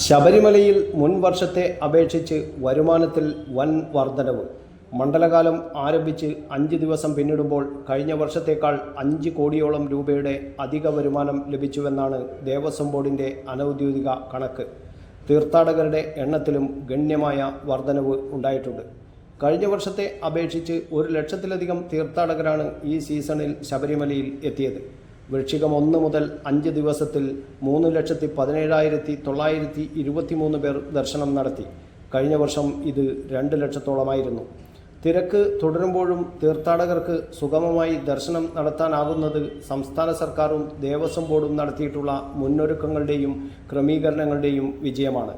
ശബരിമലയിൽ മുൻ വർഷത്തെ അപേക്ഷിച്ച് വരുമാനത്തിൽ വൻ വർധനവ്. മണ്ഡലകാലം ആരംഭിച്ച് 5 ദിവസം പിന്നിടുമ്പോൾ കഴിഞ്ഞ വർഷത്തേക്കാൾ 5 കോടിയോളം രൂപയുടെ അധിക വരുമാനം ലഭിച്ചുവെന്നാണ് ദേവസ്വം ബോർഡിൻ്റെ അനൗദ്യോഗിക കണക്ക്. തീർത്ഥാടകരുടെ എണ്ണത്തിലും ഗണ്യമായ വർധനവ് ഉണ്ടായിട്ടുണ്ട്. കഴിഞ്ഞ വർഷത്തെ അപേക്ഷിച്ച് 1 ലക്ഷത്തിലധികം തീർത്ഥാടകരാണ് ഈ സീസണിൽ ശബരിമലയിൽ എത്തിയത്. വൃശ്ചികം 1 മുതൽ 5 ദിവസത്തിൽ 3,17,923 പേർ ദർശനം നടത്തി. കഴിഞ്ഞ വർഷം ഇത് 2 ലക്ഷത്തോളമായിരുന്നു. തിരക്ക് തുടരുമ്പോഴും തീർത്ഥാടകർക്ക് സുഗമമായി ദർശനം നടത്താനാകുന്നത് സംസ്ഥാന സർക്കാരും ദേവസ്വം ബോർഡും നടത്തിയിട്ടുള്ള മുന്നൊരുക്കങ്ങളുടെയും ക്രമീകരണങ്ങളുടെയും വിജയമാണ്.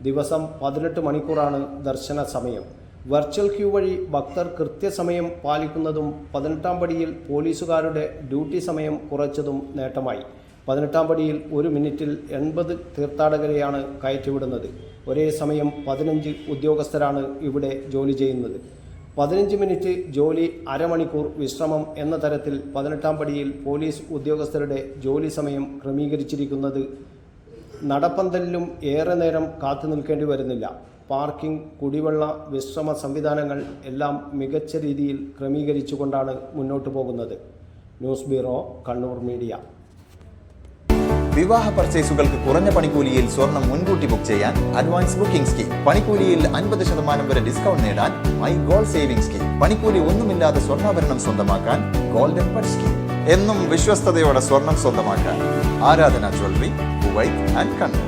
ദിവസം 18 മണിക്കൂറാണ് ദർശന സമയം. വെർച്വൽ ക്യൂ വഴി ഭക്തർ കൃത്യസമയം പാലിക്കുന്നതും 18-ാം പടിയിൽ പോലീസുകാരുടെ ഡ്യൂട്ടി സമയം കുറച്ചതും നേട്ടമായി. 18-ാം പടിയിൽ 1 മിനിറ്റിൽ 80 തീർത്ഥാടകരെയാണ് കയറ്റിവിടുന്നത്. ഒരേ സമയം 15 ഉദ്യോഗസ്ഥരാണ് ഇവിടെ ജോലി ചെയ്യുന്നത്. 15 മിനിറ്റ് ജോലി, അരമണിക്കൂർ വിശ്രമം എന്ന തരത്തിൽ 18-ാം പടിയിൽ പോലീസ് ഉദ്യോഗസ്ഥരുടെ ജോലി സമയം ക്രമീകരിച്ചിരിക്കുന്നത്. നടപ്പന്തലിലും ഏറെ നേരം കാത്തു നിൽക്കേണ്ടി വരുന്നില്ല. പാർക്കിംഗ്, കുടിവെള്ള, വിശ്രമ സംവിധാനങ്ങൾ എല്ലാം മികച്ച രീതിയിൽ ക്രമീകരിച്ചുകൊണ്ടാണ് മുന്നോട്ടു പോകുന്നത്. News bureau, Kannur media. വിവാഹ പർച്ചേസുകൾക്ക് കുറഞ്ഞ പണിക്കൂലിയിൽ സ്വർണം മുൻകൂട്ടി ബുക്ക് ചെയ്യാൻ അഡ്വാൻസ് ബുക്കിംഗ് സ്കീം. പണിക്കൂലിയിൽ 50% വരെ ഡിസ്കൗണ്ട് നേടാൻ മൈ ഗോൾഡ് സേവിംഗ് സ്കീം. പണിക്കൂലി ഒന്നുമില്ലാതെ സ്വർണ്ണാഭരണം സ്വന്തമാക്കാൻ ഗോൾഡൻ ബഡ് സ്കീം. എന്നും വിശ്വസ്തയോടെ സ്വർണം സ്വന്തമാക്കാൻ ആരാധന ജ്വല്ലറി, കുവൈറ്റ് ആൻഡ് കണ്ണൂർ.